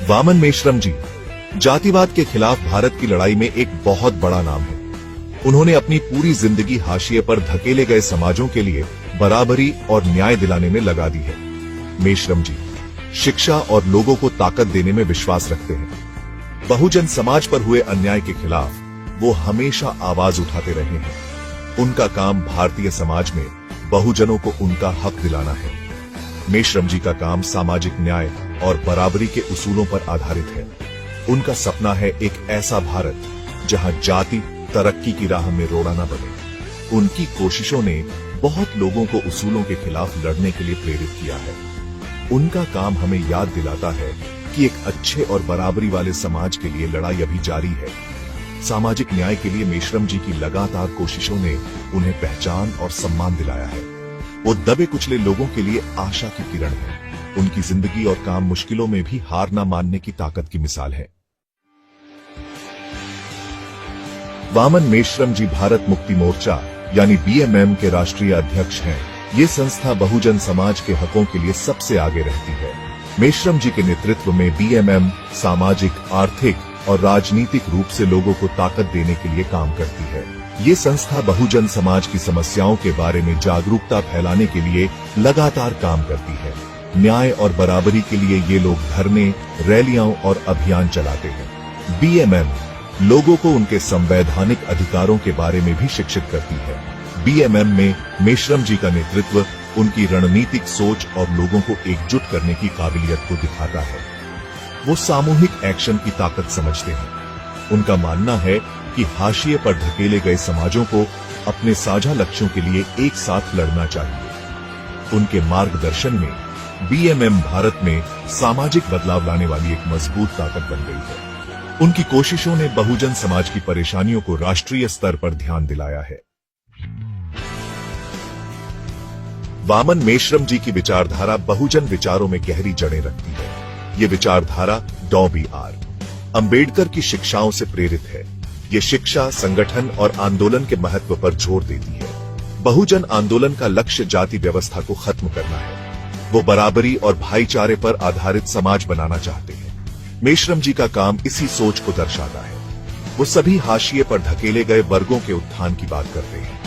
वामन मेश्रम जी जातिवाद के खिलाफ भारत की लड़ाई में एक बहुत बड़ा नाम है। उन्होंने अपनी पूरी जिंदगी हाशिए पर धकेले गए समाजों के लिए बराबरी और न्याय दिलाने में लगा दी है। मेश्रम जी शिक्षा और लोगों को ताकत देने में विश्वास रखते हैं। बहुजन समाज पर हुए अन्याय के खिलाफ वो हमेशा आवाज उठाते रहे हैं। उनका काम भारतीय समाज में बहुजनों को उनका हक दिलाना है। मेश्रम जी का काम सामाजिक न्याय और बराबरी के उसूलों पर आधारित है। उनका सपना है एक ऐसा भारत जहां जाति तरक्की की राह में रोड़ा न बने। उनकी कोशिशों ने बहुत लोगों को उसूलों के खिलाफ लड़ने के लिए प्रेरित किया है। उनका काम हमें याद दिलाता है कि एक अच्छे और बराबरी वाले समाज के लिए लड़ाई अभी जारी है। सामाजिक न्याय के लिए मेश्रम जी की लगातार कोशिशों ने उन्हें पहचान और सम्मान दिलाया है। वो दबे कुचले लोगों के लिए आशा की किरण है। उनकी जिंदगी और काम मुश्किलों में भी हार न मानने की ताकत की मिसाल है। वामन मेश्रम जी भारत मुक्ति मोर्चा यानी बीएमएम के राष्ट्रीय अध्यक्ष हैं। ये संस्था बहुजन समाज के हकों के लिए सबसे आगे रहती है। मेश्रम जी के नेतृत्व में बीएमएम सामाजिक, आर्थिक और राजनीतिक रूप से लोगों को ताकत देने के लिए काम करती है। ये संस्था बहुजन समाज की समस्याओं के बारे में जागरूकता फैलाने के लिए लगातार काम करती है। न्याय और बराबरी के लिए ये लोग धरने, रैलियां और अभियान चलाते हैं। बीएमएम लोगों को उनके संवैधानिक अधिकारों के बारे में भी शिक्षित करती है। बीएमएम में मेश्रम जी का नेतृत्व उनकी रणनीतिक सोच और लोगों को एकजुट करने की काबिलियत को दिखाता है। वो सामूहिक एक्शन की ताकत समझते हैं। उनका मानना है कि हाशिए पर धकेले गए समाजों को अपने साझा लक्ष्यों के लिए एक साथ लड़ना चाहिए। उनके मार्गदर्शन में बीएमएम भारत में सामाजिक बदलाव लाने वाली एक मजबूत ताकत बन गई है। उनकी कोशिशों ने बहुजन समाज की परेशानियों को राष्ट्रीय स्तर पर ध्यान दिलाया है। वामन मेश्रम जी की विचारधारा बहुजन विचारों में गहरी जड़ें रखती है। ये विचारधारा डॉ. बी.आर. अंबेडकर की शिक्षाओं से प्रेरित है। ये शिक्षा संगठन और आंदोलन के महत्व पर जोर देती है। बहुजन आंदोलन का लक्ष्य जाति व्यवस्था को खत्म करना है। वो बराबरी और भाईचारे पर आधारित समाज बनाना चाहते हैं। मेश्रम जी का काम इसी सोच को दर्शाता है। वो सभी हाशिए पर धकेले गए वर्गों के उत्थान की बात करते हैं।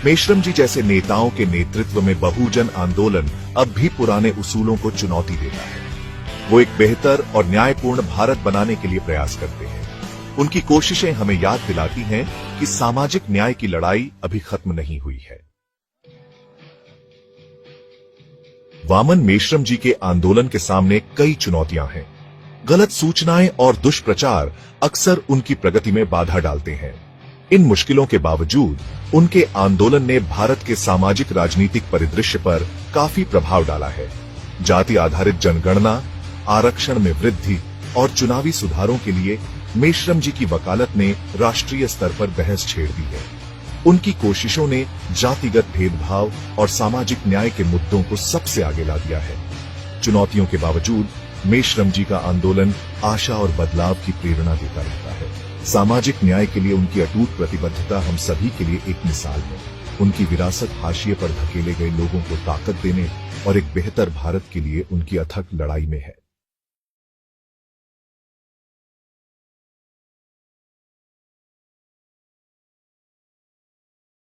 मेश्रम जी जैसे नेताओं के नेतृत्व में बहुजन आंदोलन अब भी पुराने उसूलों को चुनौती देता है। वो एक बेहतर और न्यायपूर्ण भारत बनाने के लिए प्रयास करते हैं। उनकी कोशिशें हमें याद दिलाती हैं कि सामाजिक न्याय की लड़ाई अभी खत्म नहीं हुई है। वामन मेश्रम जी के आंदोलन के सामने कई चुनौतियां हैं। गलत सूचनाएं और दुष्प्रचार अक्सर उनकी प्रगति में बाधा डालते हैं। इन मुश्किलों के बावजूद उनके आंदोलन ने भारत के सामाजिक राजनीतिक परिदृश्य पर काफी प्रभाव डाला है। जाति आधारित जनगणना, आरक्षण में वृद्धि और चुनावी सुधारों के लिए मेश्रम जी की वकालत ने राष्ट्रीय स्तर पर बहस छेड़ दी है। उनकी कोशिशों ने जातिगत भेदभाव और सामाजिक न्याय के मुद्दों को सबसे आगे ला दिया है। चुनौतियों के बावजूद मेश्रम जी का आंदोलन आशा और बदलाव की प्रेरणा देता रहता है। सामाजिक न्याय के लिए उनकी अटूट प्रतिबद्धता हम सभी के लिए एक मिसाल है। उनकी विरासत हाशिए पर धकेले गए लोगों को ताकत देने और एक बेहतर भारत के लिए उनकी अथक लड़ाई में है।